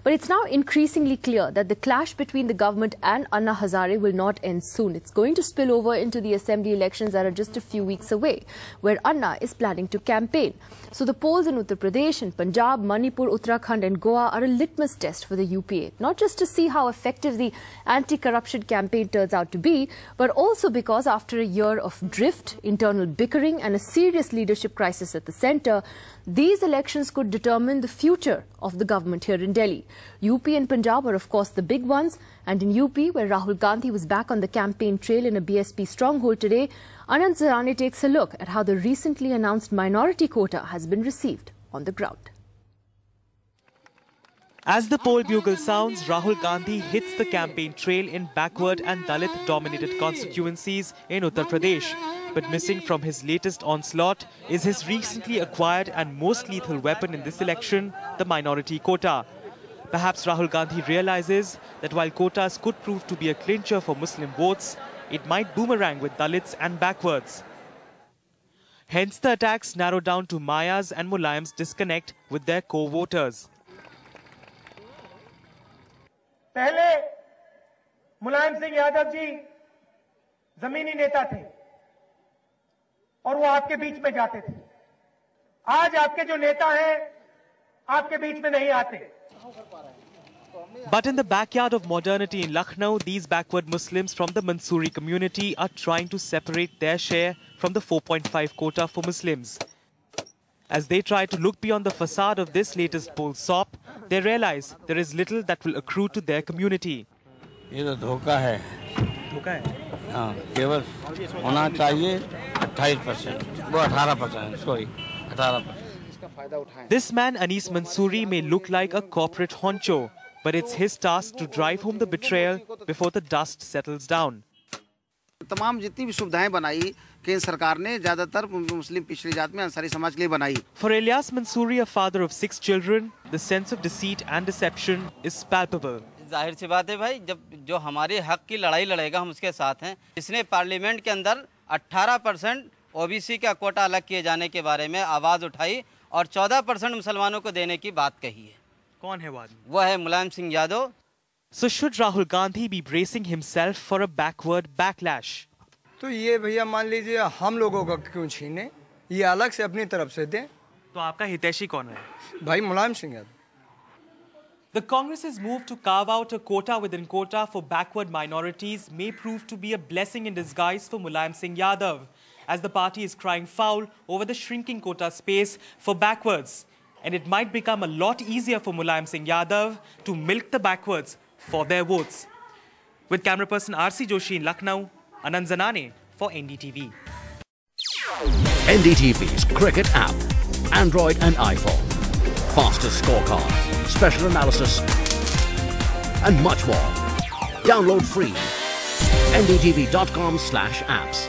But it's now increasingly clear that the clash between the government and Anna Hazare will not end soon. It's going to spill over into the assembly elections that are just a few weeks away, where Anna is planning to campaign. So the polls in Uttar Pradesh and Punjab, Manipur, Uttarakhand and Goa are a litmus test for the UPA. Not just to see how effective the anti-corruption campaign turns out to be, but also because after a year of drift, internal bickering and a serious leadership crisis at the centre, these elections could determine the future of the government here in Delhi. UP and Punjab are of course the big ones, and in UP, where Rahul Gandhi was back on the campaign trail in a BSP stronghold today, Anand Zanane takes a look at how the recently announced minority quota has been received on the ground. As the poll bugle sounds, Rahul Gandhi hits the campaign trail in backward and Dalit-dominated constituencies in Uttar Pradesh. But missing from his latest onslaught is his recently acquired and most lethal weapon in this election, the minority quota. Perhaps Rahul Gandhi realizes that while quotas could prove to be a clincher for Muslim votes, it might boomerang with Dalits and backwards. Hence the attacks narrow down to Maya's and Mulayam's disconnect with their co-voters. पहले मुलायम सिंह यादव जी जमीनी नेता थे और वो आपके बीच में जाते थे। आज आपके जो नेता हैं आपके बीच में नहीं आते। But in the backyard of modernity in Lucknow, these backward Muslims from the Mansoori community are trying to separate their share from the 4.5 quota for Muslims. As they try to look beyond the facade of this latest poll SOP, they realize there is little that will accrue to their community. ये तो धोखा है। धोखा है? हाँ, केवल होना चाहिए 28%, वो 18%, sorry, 18%. This man, Anis Mansoori, may look like a corporate honcho, but it's his task to drive home the betrayal before the dust settles down. तमाम जितनी भी सुविधाएं बनाई केंद्र सरकार ने ज्यादातर मुस्लिम पिछड़ी जात में अंसारी समाज के लिए बनाई। For Ilyas Mansoori, a father of 6 children, the sense of deceit and deception is palpable. जाहिर सी बात है भाई, जब जो हमारे हक की लड़ाई लड़ेगा हम उसके साथ हैं। इसने पार्लियामेंट के अंदर 18% ओबीसी का कोटा अलग किए जाने के बारे में आवाज उठाई और 14% मुसलमानों को देने की बात कही है। कौन है वो आदमी? वो है Mulayam Singh Yadav. So should Rahul Gandhi be bracing himself for a backward backlash? तो ये भैया मान लीजिए हम लोगों का क्यों छीने, ये अलग से अपनी तरफ से दें। तो आपका हितैषी कौन है? भाई Mulayam Singh Yadav. The Congress's move to carve out a quota within quota for backward minorities may prove to be a blessing in disguise for Mulayam Singh Yadav, as the party is crying foul over the shrinking quota space for backwards. And it might become a lot easier for Mulayam Singh Yadav to milk the backwards for their votes. With camera person RC Joshi in Lucknow, Anand Zanane for NDTV. NDTV's cricket app, Android and iPhone. Fastest scorecard, special analysis and much more. Download free. ndtv.com/apps.